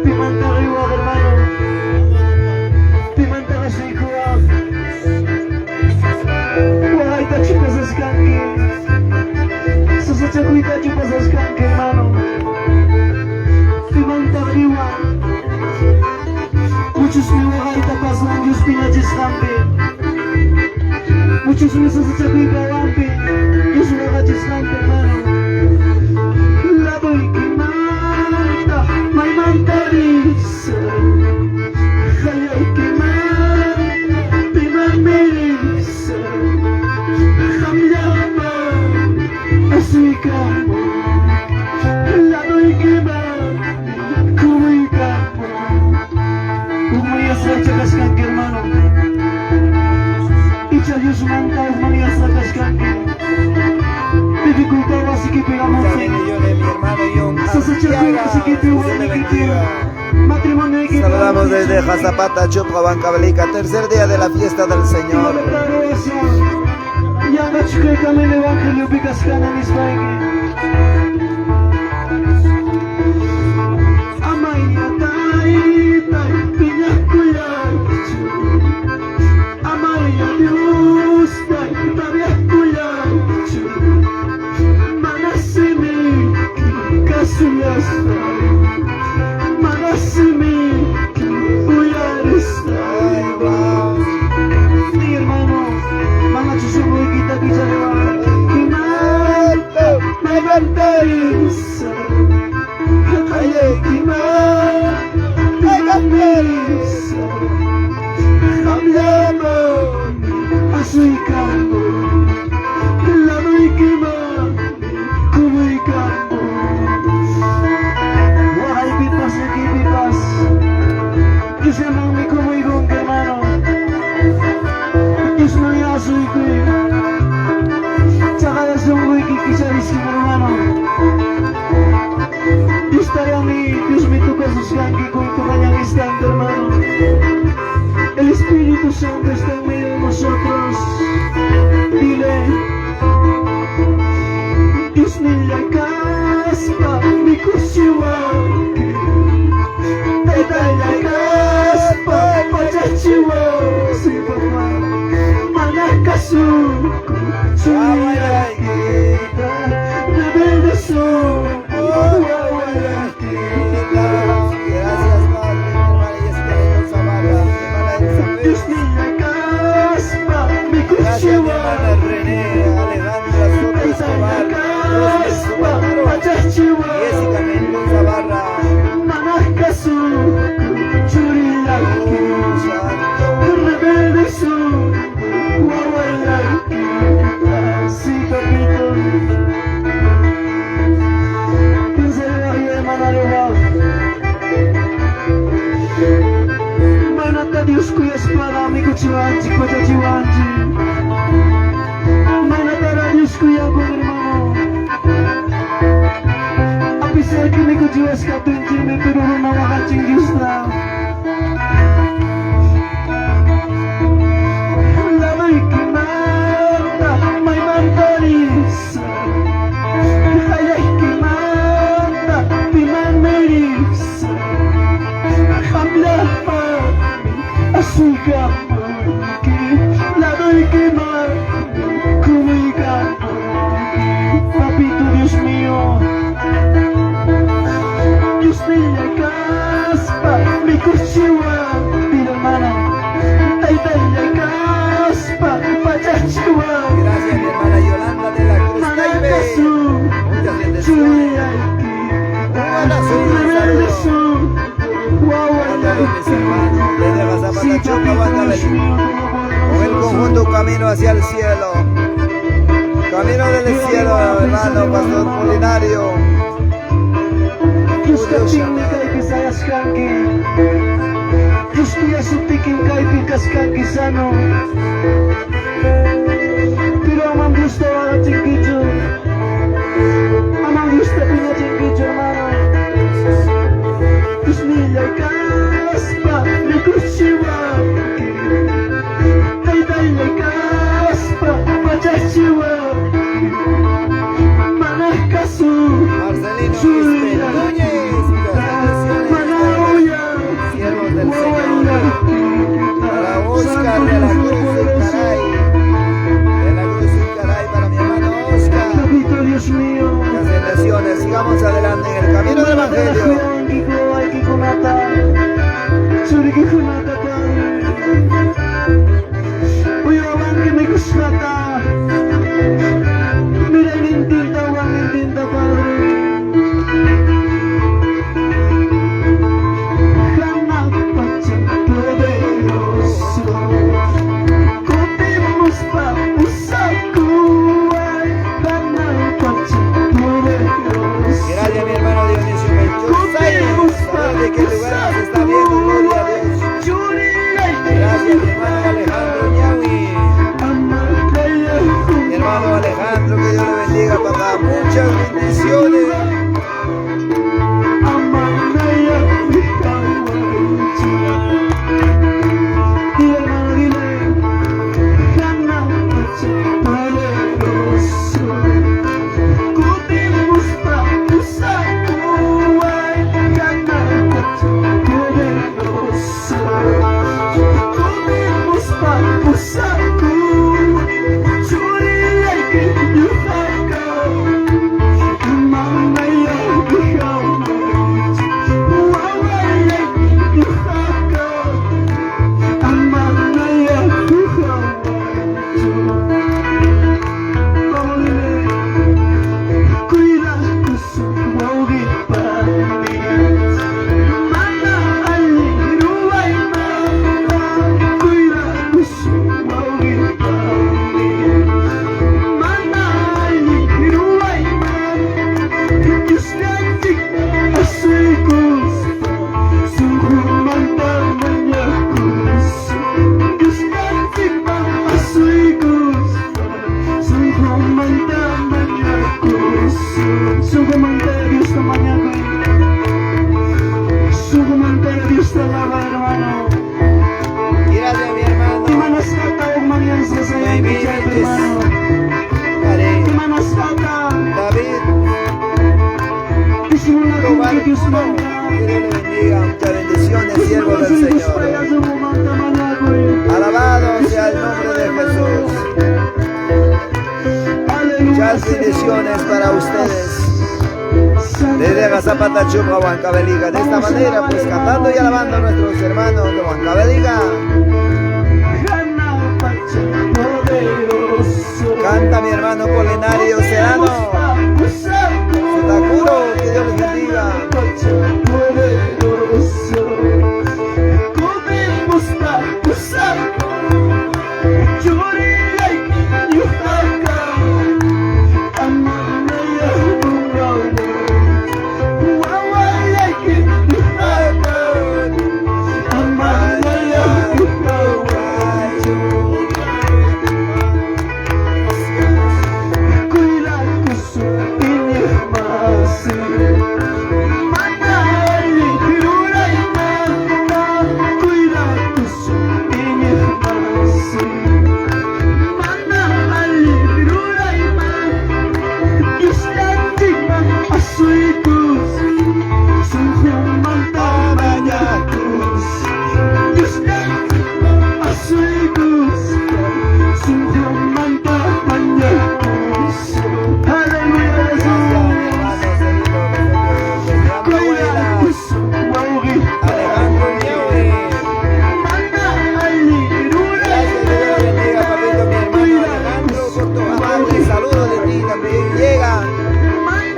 Pimenta riwa hermano, pimenta kasikuwa. Wahai ta chupa za skanki, sasa chakuita chupa za skanki hermano. Pimenta riwa, muchos mi wahai ta pasan Dios pinachis kampi. Muchos mi sasa chakuita wampi, Dios wahachis kampi hermano. La doy quemada, my mantarisa. Hayay quemada, pimamerisa. Hamyama, aswikamo. La doy quemada, kumikamo. Umaya sa chakaskanki hermano. Icha Dios manta, umaya sa chakaskanki. Dificultad así que pegamos. De mi hermano John Arteaga, Dios le bendiga. Saludamos desde Jazapata, Chopra, Bancabelica, tercer día de la fiesta del Señor. El Espíritu Santo está en medio de nosotros. Dile, Dios me la caspa, mi kusiwaki. Teta la caspa, pachachiwa, si papá. Manakasuku, suyakita, rebelde soy, wawalakita. Dios me la caspa, mi kusiwa. Jessica Mendoza Barra, Manakasu, Churilaki, rebelde soy, wawalakita. Sí, papito. Piénsale la vida de Manaloba. Manata Dios cuya espada, amigo chivanchi, cuya chivanchi. Manata Dios cuya con hermano. A pesar que me cuchillas que atentirme, pero no me baja chinguis na. La doy quemada, my mantarisa. Hayay quemada, pimamerisa. Hamla azúcar, la doy quemada, kumikamo. Papito Dios mío, Dios me la caspa, mi kuchiwa, mi hermana. Ay, la caspa, pachachiwa. gracias mi hermana Yolanda de la Cruz Caibe. Muchas bendiciones. Un abrazo y un saludo. Desde Jazapata, Chopra, Bancabelica, con el conjunto Camino hacia el cielo. Camino del cielo, hermano Pastor Culinario. Dios katingnika ikisayas kanki. Dios kaya sutikin kay pikas kanki sano. Pero amang gusto wala chingkicho. Amang gusto pinachingkicho hermano. Dios me la caspa, mi kuchiwaki. Tay la caspa, pachachiwaki. Manakasu, Marcelino Evangelio. Gracias, mi hermano Dionisio Melchor Sáenz, saber de qué lugar nos está viendo, gloria a Dios. Gracias, mi hermano Alejandro Ñaui. Mi hermano Alejandro, que Dios le bendiga, papá. Muchas bendiciones. Gracias, mi hermano. David Tobar, que Dios le bendiga. Muchas bendiciones, siervo del Señor. Alabado sea el nombre de Jesús. Muchas bendiciones para ustedes. Desde Gazapata Chupa, Huancavelica. De esta manera, pues cantando y alabando a nuestros hermanos de Huancavelica. Canta mi hermano Polinario Serrano. Sotakuro, que Dios les bendiga.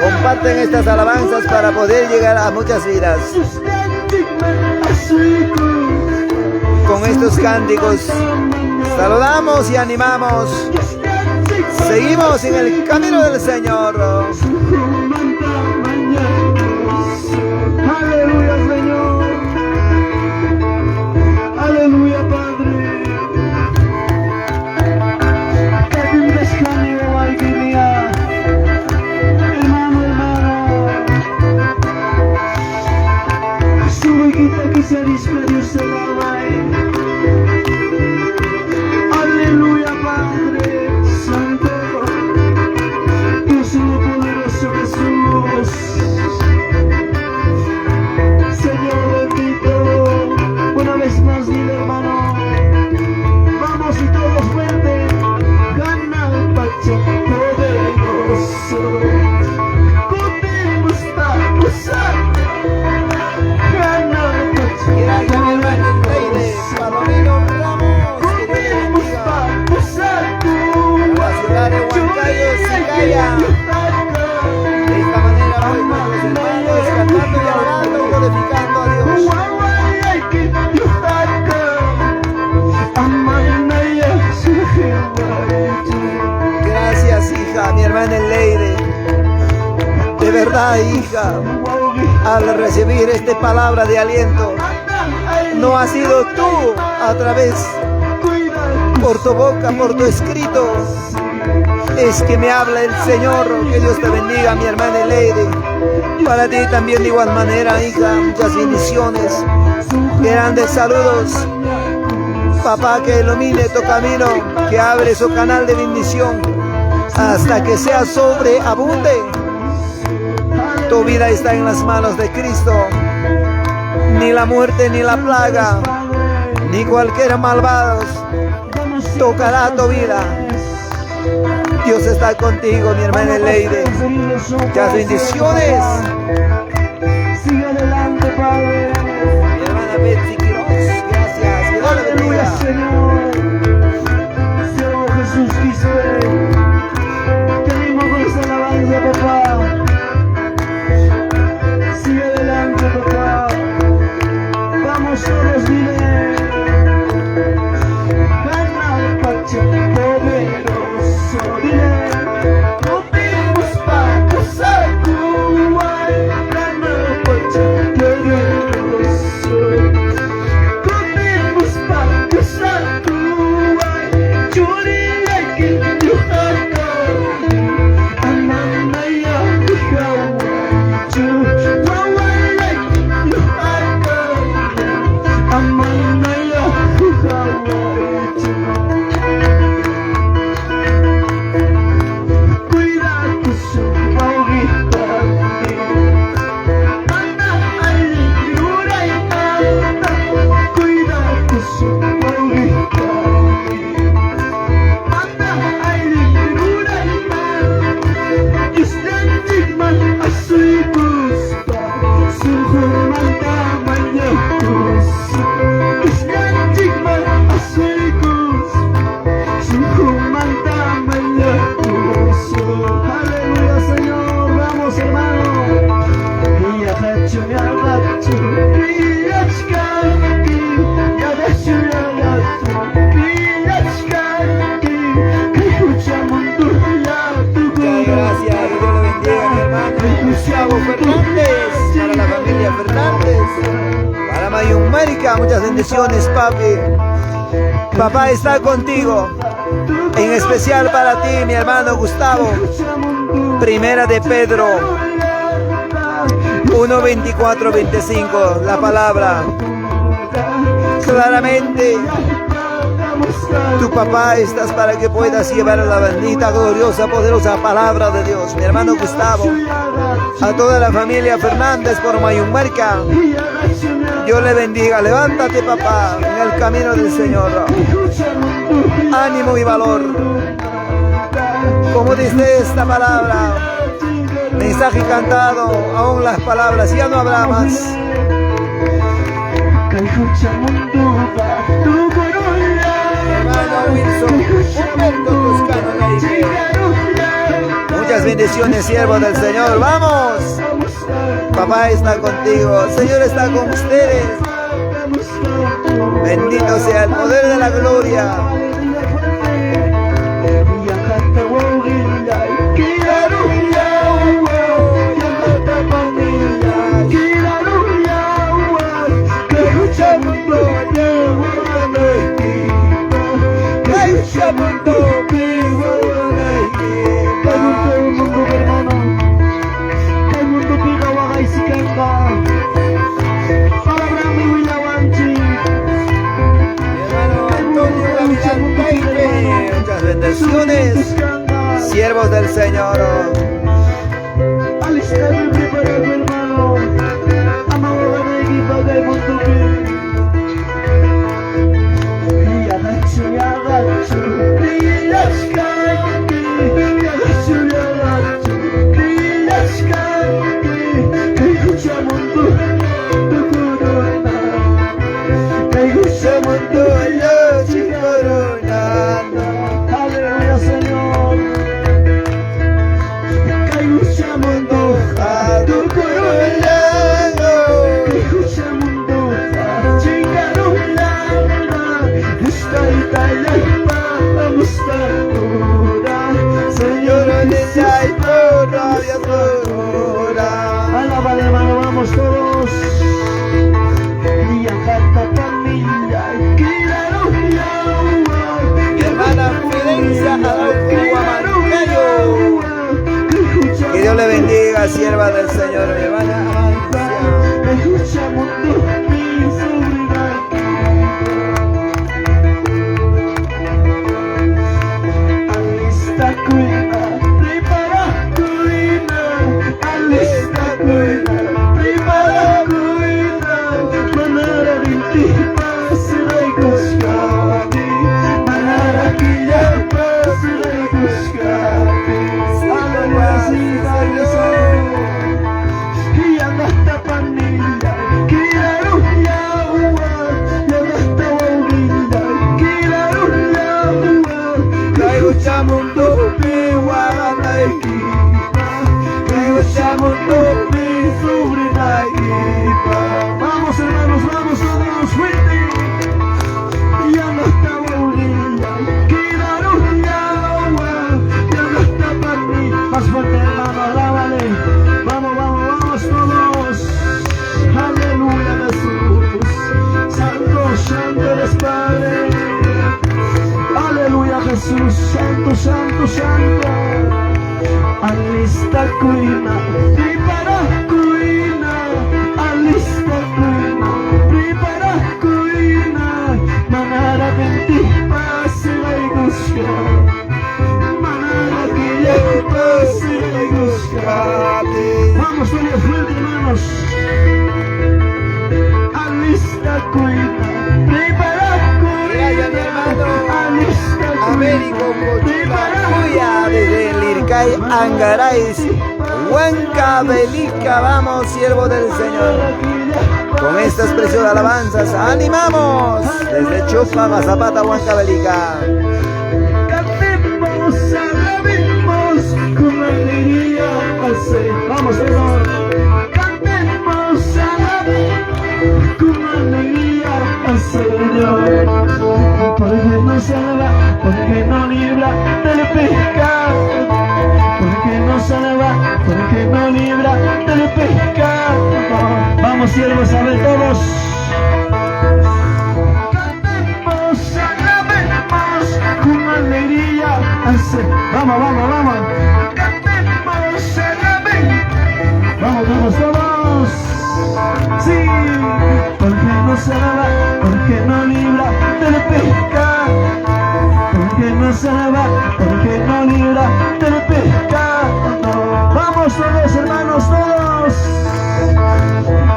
Comparten estas alabanzas para poder llegar a muchas vidas. Con estos cánticos saludamos y animamos. Seguimos en el camino del Señor. Aleluya, Señor. Aleluya, Padre. Que te descanse, Valkyria. Que se dispare se aleluya, Padre Santo, Dios poderoso Jesús, Señor bendito. Una vez más, dile, hermano, vamos y todos fuertes, gana el Pacha poderoso, podemos pasar. Papá e hija, al recibir esta palabra de aliento, no has sido tú a través, por tu boca, por tu escrito, es que me habla el Señor. Que Dios te bendiga, mi hermana Lady. Para ti también de igual manera, hija, muchas bendiciones, grandes saludos. Papá, que ilumine tu camino, que abre su canal de bendición hasta que sea sobreabunde. Tu vida está en las manos de Cristo. Ni la muerte, ni la plaga, ni cualquier malvado tocará tu vida. Dios está contigo, mi hermana Lady. Muchas bendiciones. Sigue adelante, Padre. Mi hermana Betsy Quiroz, gracias. Que Dios la bendiga. Señor. Siervo Jesús Quispe. Te animo con esa alabanza, papá. Sigue adelante, papá. Vamos todos, dile. Gana, Pacha, poderoso, dile. No tenemos para casar, gana, Pacha, poderoso. No tenemos para casar, Churi, like it, you have to. Ananaya, Muchas bendiciones, papi. Papá está contigo. En especial para ti, mi hermano Gustavo. Primera de Pedro 1, 24, 25. La palabra. Claramente, tu papá estás para que puedas llevar la bendita, gloriosa, poderosa palabra de Dios. Mi hermano Gustavo. A toda la familia Fernández por Mayummarca. Dios le bendiga. Levántate, papá, en el camino del Señor. Ánimo y valor. Como dice esta palabra, mensaje cantado, aún las palabras ya no habrá más. Hermano Wilson, Humberto Toscano, muchas bendiciones, siervos del Señor. ¡Vamos! Papá está contigo, el Señor está con ustedes. Bendito sea el poder de la gloria. Bendiciones, siervos del Señor. Alistarme preparado, hermano. Amado de equipo de Montupi. Y agacho, y agacho. Y las canque. Y agacho, y agacho. Y las canque. Que escucha mundo. Tu corona. Que escucha mundo. Tu corona. Aleluya, Señor. Que escucha mundo. Mi hermana Fidencia Araujo Huamancayo. Que Dios le bendiga, sierva del Señor, mi hermana Amancia. Vamos hermanos, vamos todos fuerte. Ya no está bolilla, quedaron ya no está para mí. Más fuerte hermano, alábale. Vamos, vamos, vamos todos. Aleluya Jesús. Santo, santo eres Padre. Aleluya Jesús, santo, santo, santo. Alista cuina, prepara cuina, alista cuina, prepara cuina, manara venti pase la igusca, manara que ya pase la igusca. Vamos todos fuerte hermanos. Alista cuina, prepara cuina, alista cuina, Américo Cochuca, desde el Lircay Angarais, Huancavelica. Vamos, siervo del Señor. Con estas preciosas alabanzas, animamos desde Chupa, Zapata, Huancavelica. Cantemos, alabemos con alegría al Señor. Vamos, Señor. Cantemos, alabemos con alegría al Señor. Porque nos salva, porque nos libra del pecado. Porque nos salva, porque nos libra del pecado. Vamos, siervos, a ver todos. Cantemos, alabemos con alegría al Señor. Vamos, vamos, vamos. Cantemos, alabemos. Vamos, vamos todos. Sí, porque nos salva, porque nos libra del pecado. Porque nos salva, porque nos libra del pecado. Vamos todos hermanos, todos.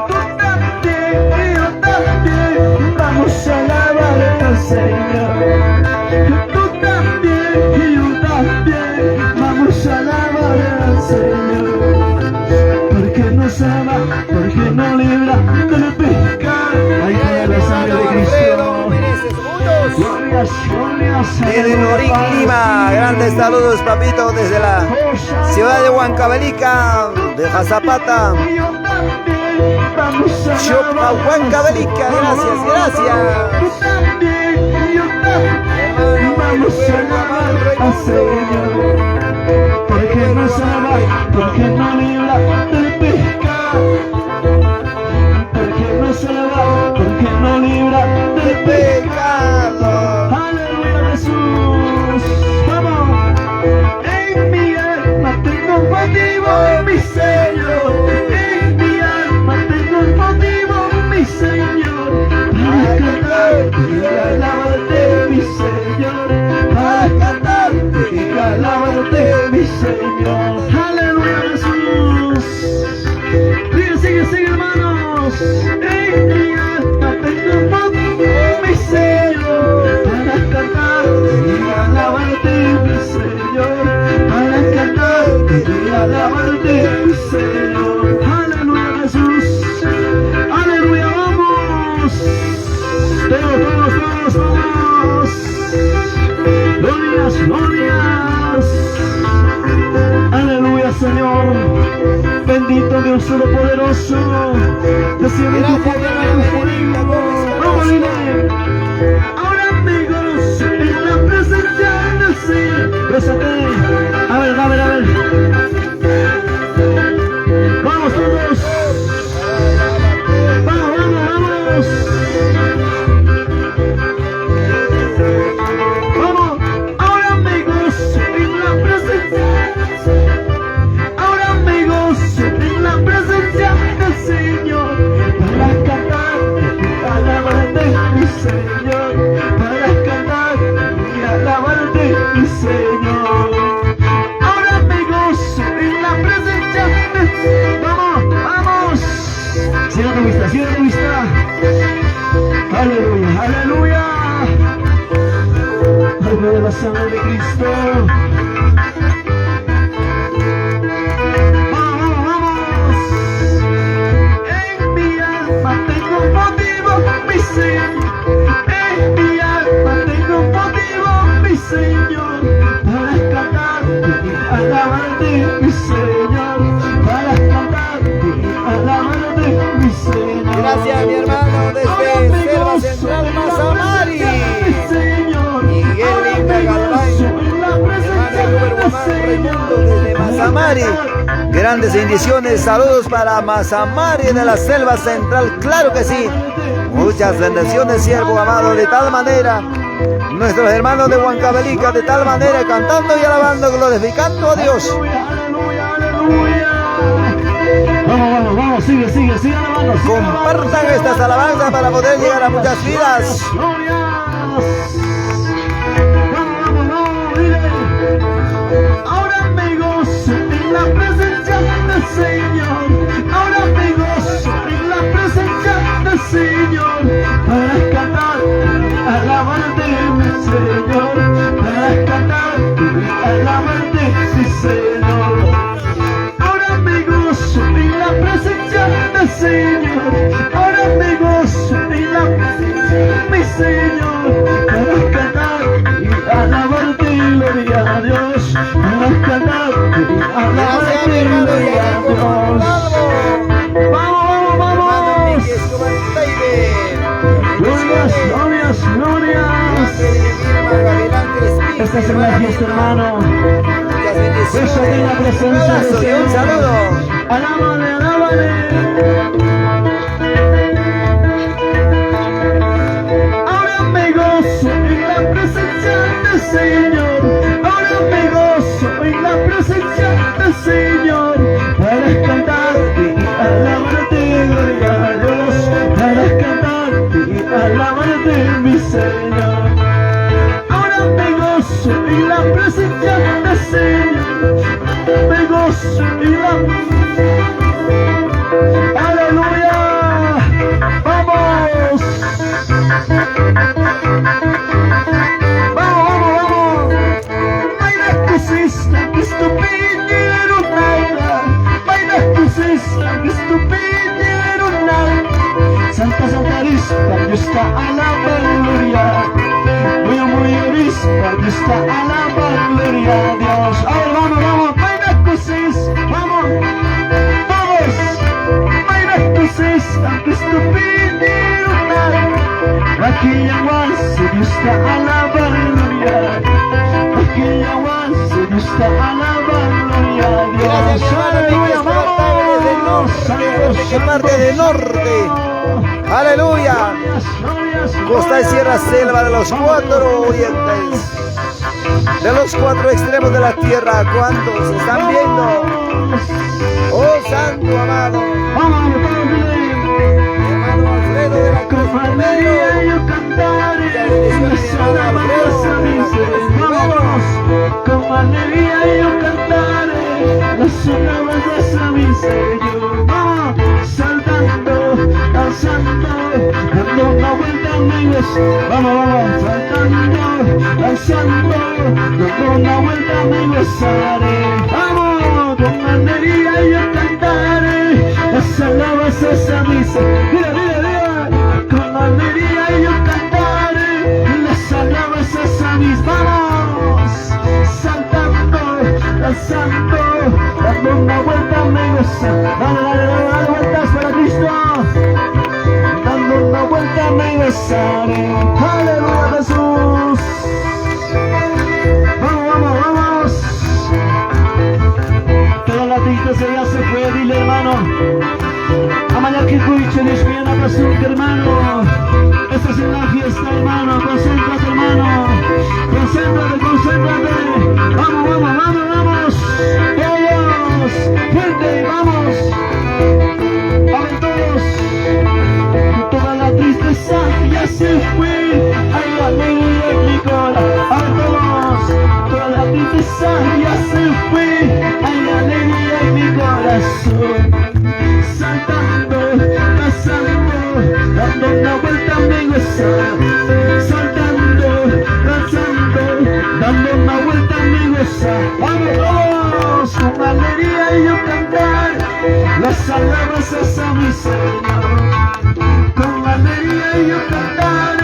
Tú también y yo también vamos a alabar al Señor. Tú también y yo también vamos a alabar al Señor. Porque nos ama, porque nos libra del pecado. Ahí cae la sangre de Cristo. Glorias, glorias. Desde Norín, Lima, grandes saludos, papito, desde la ciudad de Huancavelica, de Zapata, Chupa, Huancavelica. Gracias, gracias. Vamos a alabar al Señor. Porque nos ama, porque nos libra del pecado. Porque nos ama, porque nos libra del pecado. Aleluya Jesús. Vamos. En mi alma tengo un motivo, mi Señor. En mi alma tengo un motivo, mi Señor. Para cantarte y alabarte, mi Señor. Para cantarte y alabarte, mi Señor. Aleluya Jesús. Sigue, sigue, sigue hermanos. En mi alma tengo un motivo, mi Señor. Para cantarte y alabarte, mi Señor. Para cantarte y alabarte, mi Señor. Aleluya Jesús. Aleluya, vamos. Todos, todos, todos, todos. Glorias, glorias. Aleluya Señor. Bendito Dios Todopoderoso. Recibe tu poder, vamos, Lina. Ahora me gozo en la presencia del Señor. Bésate. A ver, a ver, a ver. Vamos todos. Vamos, vamos, vamos. Recibe tu vista. Aleluya, aleluya. Al poder de la sangre de Cristo. Señor, para cantarte y alabarte, mi Señor, para cantarte y alabarte, mi Señor. Gracias, mi hermano, desde Selva Central, Mazamari. Miguel Linda Galván, hermano Guamán Raimundo desde Mazamari. Grandes bendiciones, saludos para Mazamari de la Selva Central, claro que sí. Muchas bendiciones, siervo amado, de tal manera. Nuestros hermanos de Huancavelica, de tal manera, cantando y alabando, glorificando a Dios. Vamos, sigue alabando. Compartan estas alabanzas para poder llegar a muchas vidas. Ahora me gozo en la presencia del Señor. Ahora me gozo en la presencia del Señor. Para cantar, alabarte, mi Señor. Para cantar, alabarte, mi Señor. Ahora me gozo en la presencia del Señor. Ahora me gozo en la presencia de mi Señor. Para cantar y alabarte, gloria a Dios. Para cantar y alabarte, gloria a Dios. Vamos. Glorias. Esta es una fiesta, hermano. Eso de la presencia del Señor. Un saludo. Alábale. Ahora me gozo en la presencia del Señor. Ahora me gozo en la presencia del Señor. Para cantarte y alabarte, gloria a Dios. Para cantarte y alabarte, mi Señor. Ahora me gozo en la presencia del Señor. Me gozo en la presencia. Aleluya. Vamos. Bayrak kısısla istupidler unayla. Bayrak kısısla istupidler unayla. Santa rispa, Dios está alaba gloria. Muy rispa, Dios está alaba gloria a Dios. A ver, vamos. Bayrak kısısla, vamos. Bayrak kısısla istupidler unayla. Aquí aguance, Dios está alaba gloria. Aquí aguance, Dios está alaba gloria a Dios. Aleluya, vamos. De parte del norte. Aleluya. Costa y Sierra Selva de los cuatro orientes. De los cuatro extremos de la tierra. ¿Cuántos están viendo? Oh Santo amado. Hermano Alfredo de la Cruz Primero. Con alegría yo cantaré las alabanzas a mi Señor. Vamos, saltando, danzando, dando una vuelta a mi gozo. Vamos, saltando, danzando, dando una vuelta a mi gozaré. Vamos, con alegría yo cantaré las alabanzas a mi Señor. Mira, con alegría yo cantaré las alabanzas a mis manos. Saltando, danzando, dando una vuelta a mi gozo. Dale vueltas para Cristo. Dando una vuelta a mi gozaré. Aleluya, Jesús. Vamos. Toda la tristeza ya se fue, dile hermano. Amaya que cuiche, Dios mío, no presunte, hermano. Esta es una fiesta, hermano. Concéntrate, hermano. Concéntrate. Vamos. Todos, fuerte, vamos. Vamos todos. Toda la tristeza ya se fue. Hay alegría en mi corazón. Vamos todos. Toda la tristeza ya se fue. Hay alegría en mi corazón. Saltando, pasando. dando una vuelta me goza, saltando, danzando, dando una vuelta me goza. Vamos, con alegría y yo cantar las alabanzas a mi Señor. Con alegría y yo cantar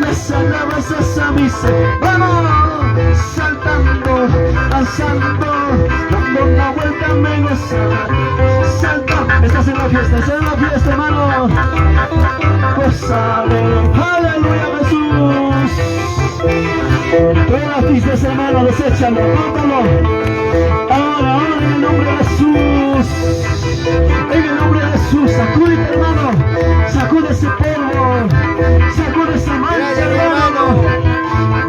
las alabanzas a mi Señor. Vamos, saltando, danzando, dando una vuelta me goza. Salta, estás en la fiesta, hermano. Gózale, aleluya Jesús. Todas las pistas, hermano, deséchalo, bótalo. Ahora, en el nombre de Jesús. En el nombre de Jesús, sacúdete, hermano. Sacude ese polvo, sacude esa mancha, hermano.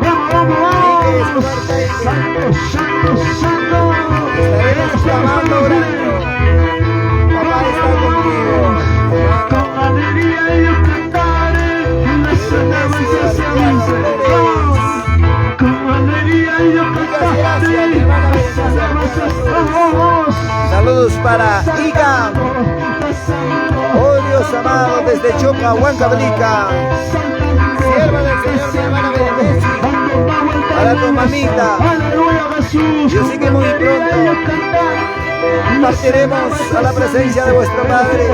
Vamos, vamos, vamos. Santo, santo, santo. Estaremos clamando, orando. Papá está contigo. Con alegría yo cantaré las alabanzas a mi Señor. Con alegría yo cantaré las alabanzas a vos. Saludos para Iga. Oh Dios amado, desde Choca, Huancavelica. Sierva del Señor, mi hermana Benedesi. Para tu mamita. Yo sé que muy pronto partiremos a la presencia de vuestro Padre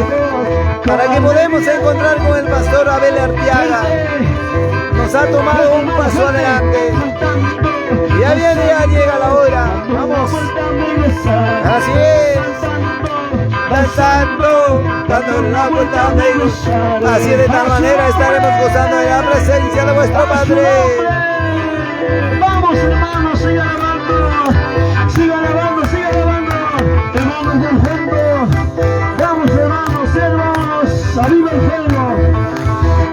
para que podamos encontrar con el pastor Abel Arteaga. Nos ha tomado un paso adelante. Ya viene, ya llega la hora. Vamos. Así es. Danzando, dando la vuelta amigos. Así de tal manera estaremos gozando de la presencia de vuestro Padre. Vamos, hermanos, sigan alabando. Sigan alabando, sigan alabando. Hermanos del fondo. Vamos, hermanos, hermanos. Aviva el fuego.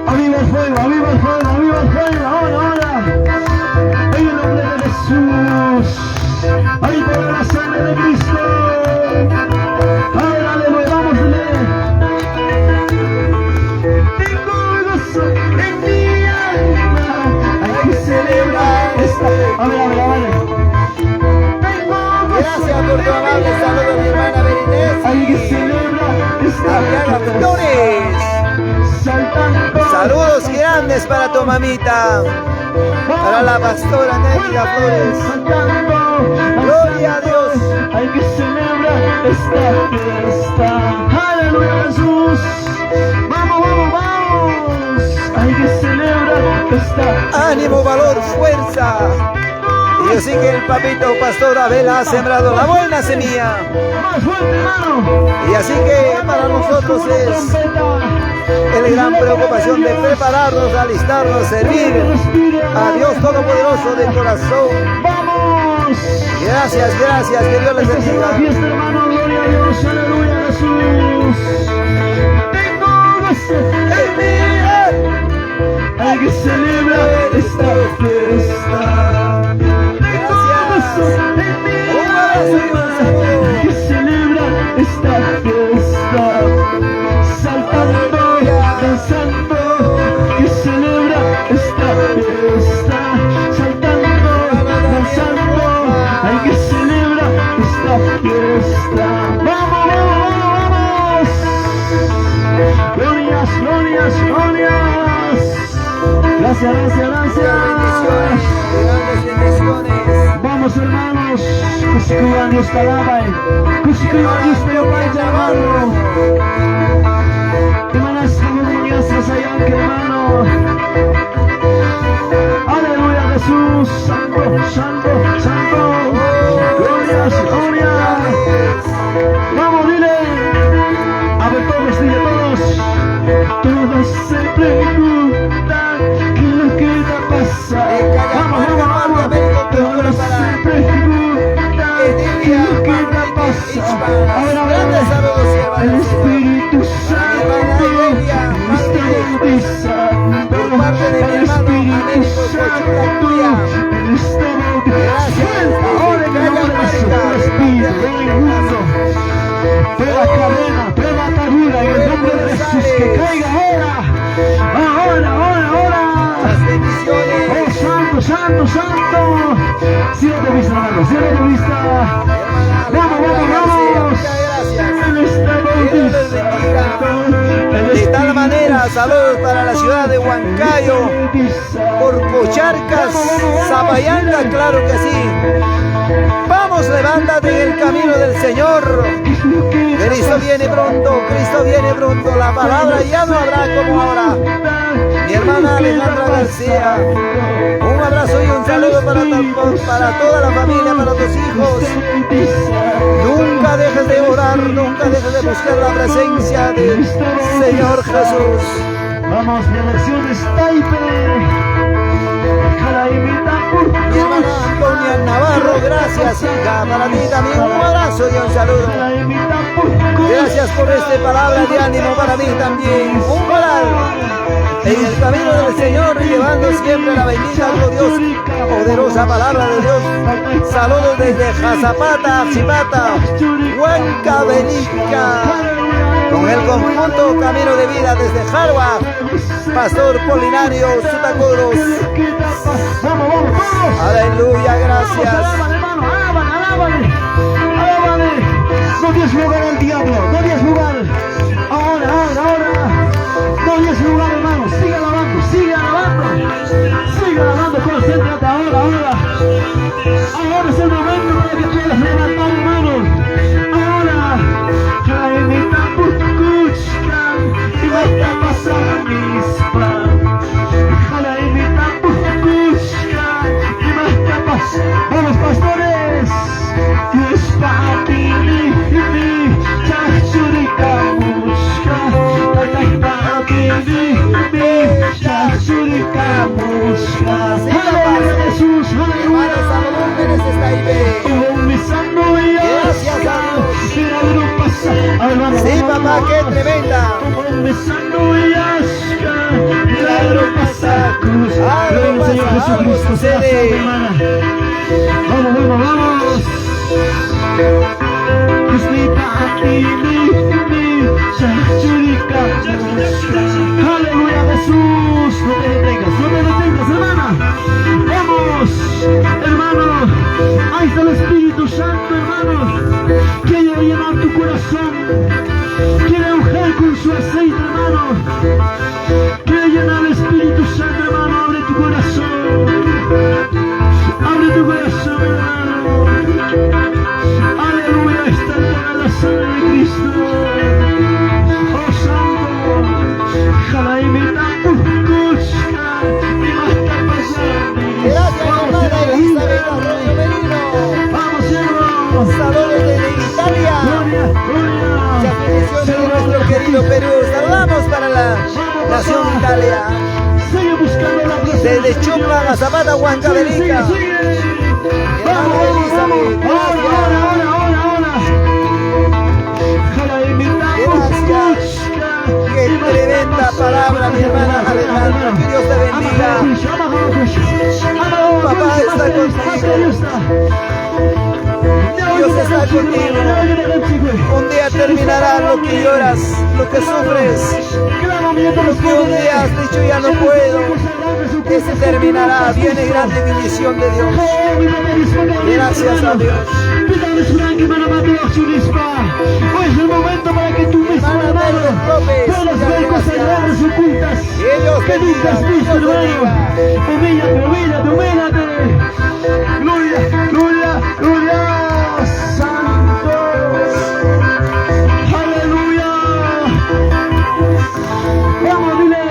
Aviva el fuego, aviva el fuego, aviva el fuego. Ahora, ahora. En el nombre de Jesús. Ahí por la sangre de Cristo. Ahora le vamos a leer. Tengo gozo en mi alma. Hay que celebrar esta. A ver. Gracias por tu amable saludo, mi hermana Benedesi. Hay que celebrar esta. Adriana Flores. Saludos grandes para tu mamita. Para la pastora Nelia Flores. Gloria a Dios. Hay que celebrar esta fiesta. Aleluya Jesús. Vamos, vamos, vamos. Hay que celebrar esta fiesta. Ánimo, valor, fuerza. Y yo sé que el papito pastor Abel ha sembrado la buena semilla. Más fuerte, hermano. Y así que para nosotros es la gran preocupación de prepararnos, alistarnos, servir a Dios Todopoderoso de corazón. Vamos. Gracias, gracias, que Dios les Esta es la bendiga. fiesta, hermano. Gloria a Dios. Aleluya Jesús. Tengo gozo en mi alma. Hay que celebrar esta fiesta. Tengo gozo en mi alma. Hay que celebrar esta fiesta. Saltando, danzando, que celebra esta fiesta. Saltando, danzando, hay que celebra esta fiesta. Vamos, vamos, vamos, vamos. Glorias, glorias, glorias. Gracias, gracias, gracias. Grandes bendiciones. Vamos, hermanos. Kusikiwan Diyos talabay. Kusikiwan Diyos tayo kahit sa hermano. Hermanas, comunidad sayang hermano. Aleluya Jesús, santo, santo, santo. Glorias, glorias. Vamos, dile. A ver todos, dile todos. Todos se preguntan qué es lo que va a pasar. Vamos, vamos, vamos. Todos se preguntan qué es lo que va a pasar. A ver, el Espíritu Santo está bautizando. El Espíritu Santo está bautizando. Ahora en el nombre de Jesús, el Espíritu, todo inmundo, toda cadena, toda atadura, en el nombre de Jesús, que caiga ahora. Ahora, ahora, ahora. Las bendiciones. Oh, santo, santo, santo. Cierra tu vista, hermano, cierra tu vista. Vamos, vamos, vamos. Él está bautizando. De tal manera saludos para la ciudad de Huancayo, por Cocharcas, Zapayanga, claro que sí. Vamos, levántate en el camino del Señor. Cristo viene pronto, la palabra ya no habrá como ahora. Mi hermana Alejandra García, un abrazo y un saludo para toda la familia, para tus hijos. Nunca dejes de orar, nunca dejes de buscar la presencia del Señor Jesús. Vamos, mi elección es Taipei. Mi hermana Antonia Navarro, gracias hija, para ti también un abrazo y un saludo. Gracias por esta palabra de ánimo para mí también. Un moral en el camino del Señor, llevando siempre la bendita, gloriosa, poderosa palabra de Dios. Saludos desde Jazapata, Chipata, Huancavelica, con el conjunto Camino de Vida desde Jarwa, Pastor Polinario Sutacoros. Aleluya, gracias. Alábale. No des lugar al diablo, no des lugar. Ahora. No des lugar, hermano. Sigue alabando, concéntrate ahora. Ahora es el momento para que puedas levantar, hermanos. Ahora, Jaimita Pukuchkan, y basta pasar mis pan. Jaimita Pukuchkan, y basta pasar. Vamos, pastores. Dios para ti, Chachurika Mushka, para ti, Chachurika Mushka. Jesús, aleluya. Sí, papá, qué tremenda. Algo sucede. Vamos. Aleluya, Jesús. No te detengas, hermana. Vamos, hermano. Ahí está el Espíritu Santo, hermano. Quiere llenar tu corazón. Quiere unjar con su aceite, hermano. Quiere llenar el Espíritu Santo, hermano. Abre tu corazón, hermano. Aleluya, está toda la sangre de Cristo. Oh, Santo. Jalaimita Pukuchka, y basta pasar. Gracias, hermana Elizabeth Arroyo Merino. Vamos, hermano. Saludos desde Italia. Gloria. Muchas bendiciones de nuestro querido Perú. Saludamos para la nación Italia. Sigue buscando la presencia. Desde Chucra, Zapata, Huancavelica. Vamos. Gracias. Qué tremenda palabra, mi hermana Alejandra. Que Dios te bendiga. Papá está contigo. Dios está contigo. Un día terminará lo que lloras, lo que sufres. Lo que un día has dicho ya no puedo. Ese terminará. Viene grande bendición de Dios. Gracias a Dios. Hoy es el momento para que tú mismo, hermano, puedas ver cosas grandes ocultas que nunca has visto, hermano. Humíllate. Gloria, santos. Aleluya. Vamos, dile.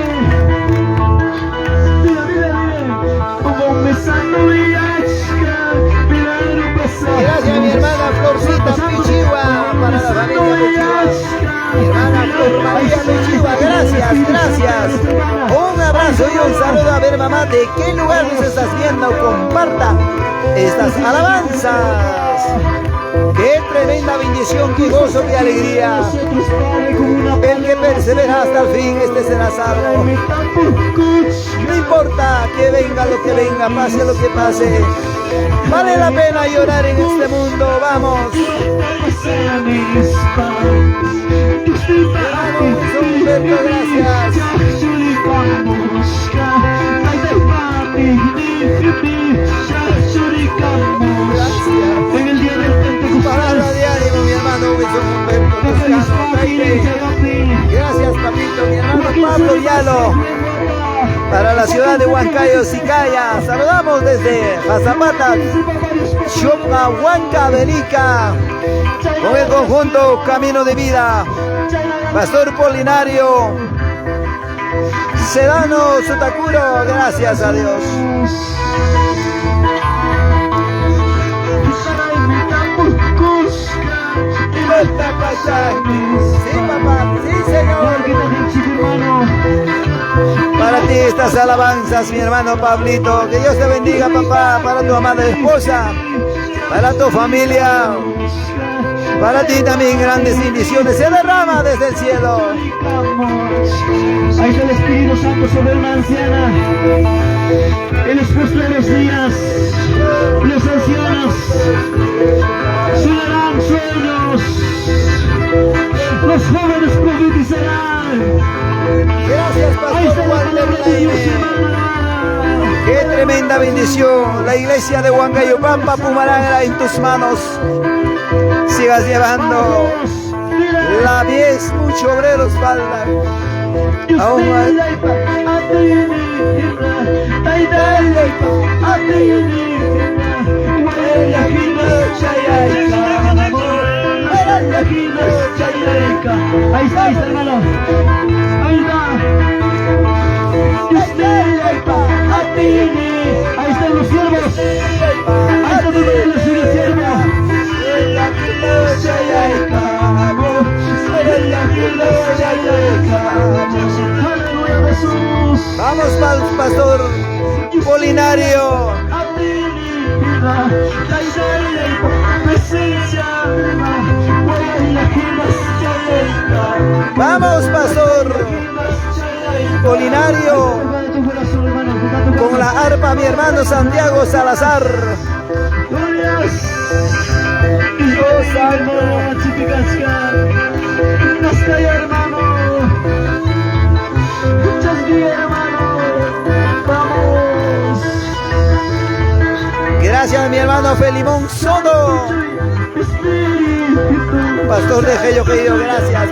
Gracias, mi hermana Florcita Pichigua, para la familia Pichigua. Mi hermana Flor María Pichigua, gracias. Un abrazo y un saludo. A ver, mamá, ¿de qué lugar nos estás viendo? Comparta estas alabanzas. Qué tremenda bendición, qué gozo, qué alegría. El que persevera hasta el fin, este será salvo. No importa que venga lo que venga, pase lo que pase. Vale la pena llorar en este mundo, vamos. Gracias. En el día del Pentecostés. Palabra de ánimo, mi hermano Wilson Humberto. Gracias, papito. Mi hermano Pablo ya regalo para la ciudad de Huancayo, Sicaya. Saludamos desde Hazapata, Chopra, Huancavelica, con el conjunto Camino de Vida. Pastor Polinario Sedano Sutakuro, gracias a Dios. Sí, papá, sí, Señor. Para ti estas alabanzas, mi hermano Pablito. Que Dios te bendiga, papá, para tu amada esposa, para tu familia. Para ti también grandes bendiciones se derrama desde el cielo. Ahí está el Espíritu Santo sobre una anciana. En los postreros días, los ancianos soñarán sueños. Los jóvenes profetizarán. Gracias, Pastor Walter Laime. Qué tremenda bendición. La iglesia de Huancayopampa, Pumaranga, en tus manos. Sigas llevando la mies, muchos obreros faltan. Aún más. Ahí está, hermano. Ahí está. Ahí están los siervos. Ahí está todo el siervo. Vamos, Pastor Polinario. Vamos, Pastor Polinario. Con la arpa, mi hermano Santiago Salazar. Hermano, muchas gracias, hermano. Vamos. Gracias, mi hermano Felimón Soto. Pastor de Gello querido, gracias.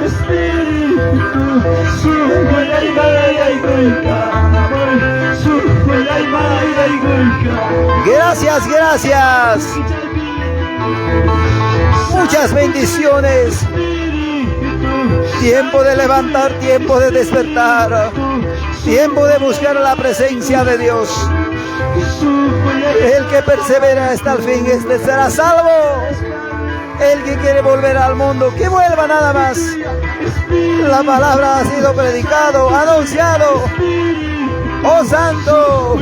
Gracias, gracias. Muchas bendiciones. Tiempo de levantar, tiempo de despertar, tiempo de buscar la presencia de Dios. El que persevera hasta el fin, este será salvo. El que quiere volver al mundo, que vuelva nada más. La palabra ha sido predicado, anunciado. ¡Oh Santo!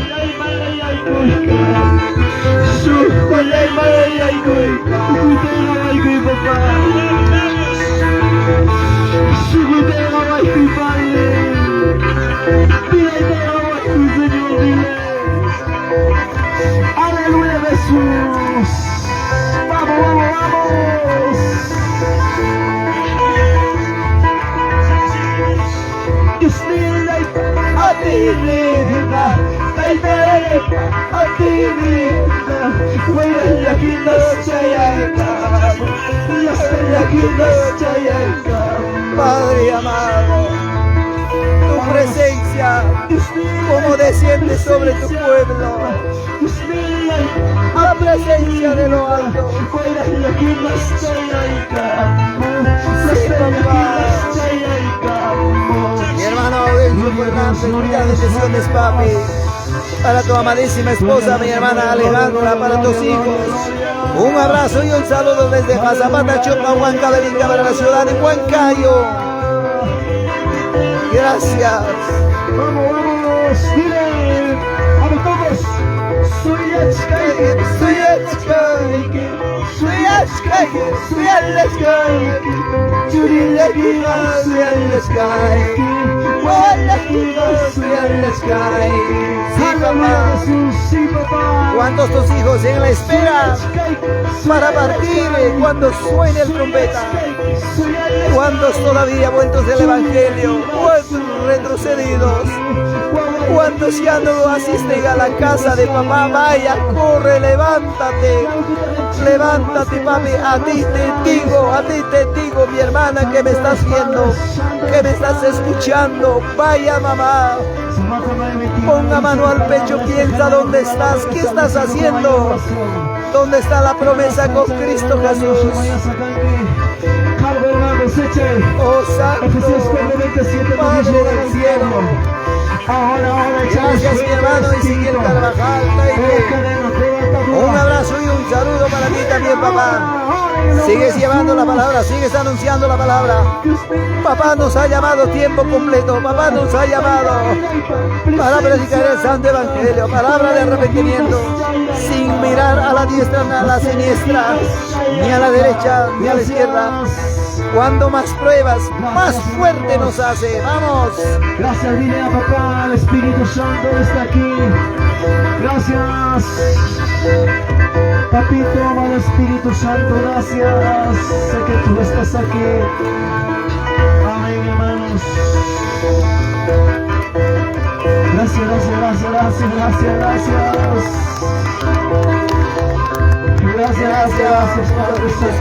Aleluya, Jesús. Vamos, vamos, vamos. A ti vida, a ti vida. Padre amado, tu presencia como desciende sobre tu pueblo, la presencia de lo alto. Sí, papá. Mi hermano Audencio Fernández, muchas bendiciones, papi. Para tu amadísima esposa, mi hermana Alejandra, para tus hijos. Un abrazo y un saludo desde Hazapata, Chopra, Huancavelica, para la ciudad de Huancayo. Gracias. Vamos, vamos, dile, vamos todos. Sí, papá. ¿Cuántos tus hijos en la espera para partir cuando suene el trompeta? ¿Cuántos todavía vueltos del evangelio? ¿Cuántos retrocedidos? ¿Cuántos ya no asisten a la casa de papá? Vaya, corre, levántate. Levántate, papi. A ti te digo, mi hermana que me estás viendo, que me estás escuchando, vaya mamá, ponga mano al pecho, piensa dónde estás, qué estás haciendo, dónde está la promesa con Cristo Jesús. Oh Santo, Padre del cielo, gracias mi hermano Ezequiel Carvajal. Un abrazo y un saludo para ti también, papá. Sigues llevando la palabra, sigues anunciando la palabra. Papá nos ha llamado tiempo completo, papá nos ha llamado para predicar el santo evangelio, palabra de arrepentimiento, sin mirar a la diestra ni a la siniestra, ni a la derecha ni a la izquierda. Cuando más pruebas, más fuerte nos hace. ¡Vamos! Gracias, dile a papá, el Espíritu Santo está aquí. Gracias. Papito, amado Espíritu Santo, gracias. Sé que tú estás aquí. Amén, hermanos. Gracias, gracias, gracias, gracias, gracias. Gracias, gracias, Padre Santo,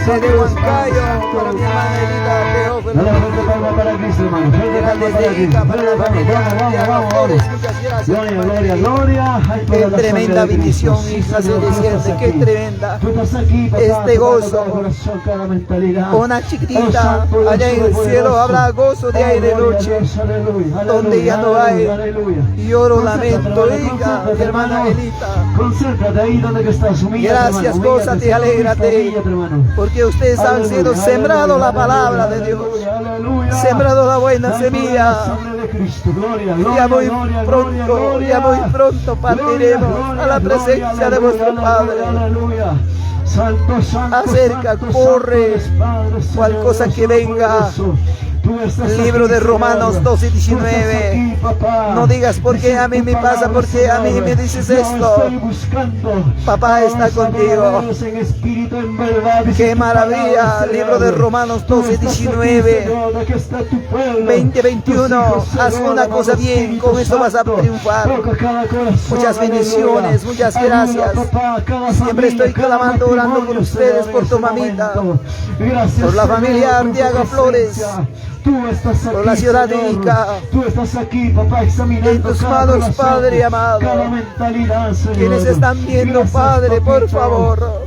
Desde Huancayo, para mi hermana Elita, para Cristo, hermano. desde Ica, para la familia, muchas gracias. Gloria, gloria, gloria. Qué tremenda bendición, hija celestial, qué tremenda. Este gozo, una chiquitita allá en el cielo habrá gozo de ahí de noche, donde ya no hay lloro, lamento, hija, mi hermana Elita. Concéntrate ahí donde que estás, humíllate, Gracias, hermano, gózate, humíllate, alégrate, humíllate, hermano. porque ustedes han sido sembrado la palabra de Dios, sembrado la buena semilla. Ya muy pronto partiremos a la presencia de vuestro Padre. Acerca, corre, cual cosa que venga. Libro de Romanos 12:19. No digas por qué a mí me pasa, por qué a mí me dices esto. Papá está contigo. Qué maravilla. Libro de Romanos 12:19. 20:21. Haz una cosa bien, con eso vas a triunfar. Muchas bendiciones, muchas gracias. Siempre estoy clamando, orando por ustedes, por tu mamita, por la familia Arteaga Flores, por la ciudad de Ica. Tú estás aquí, papá, examinando en tus manos, Padre amado. Quienes están viendo, Padre, por favor,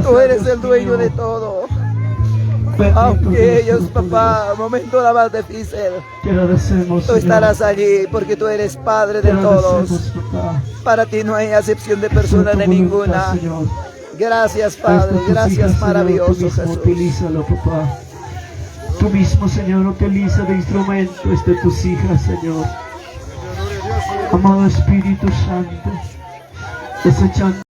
tú eres el dueño de todo. Aunque ellos, papá, momento la más difícil, tú estarás allí porque tú eres Padre de todos. Para ti no hay acepción de persona de ninguna. Gracias, Padre, gracias, maravilloso Jesús. Utilízalo, papá. Tú mismo, Señor, utiliza de instrumento de tus hijas, Señor. Amado Espíritu Santo, desechando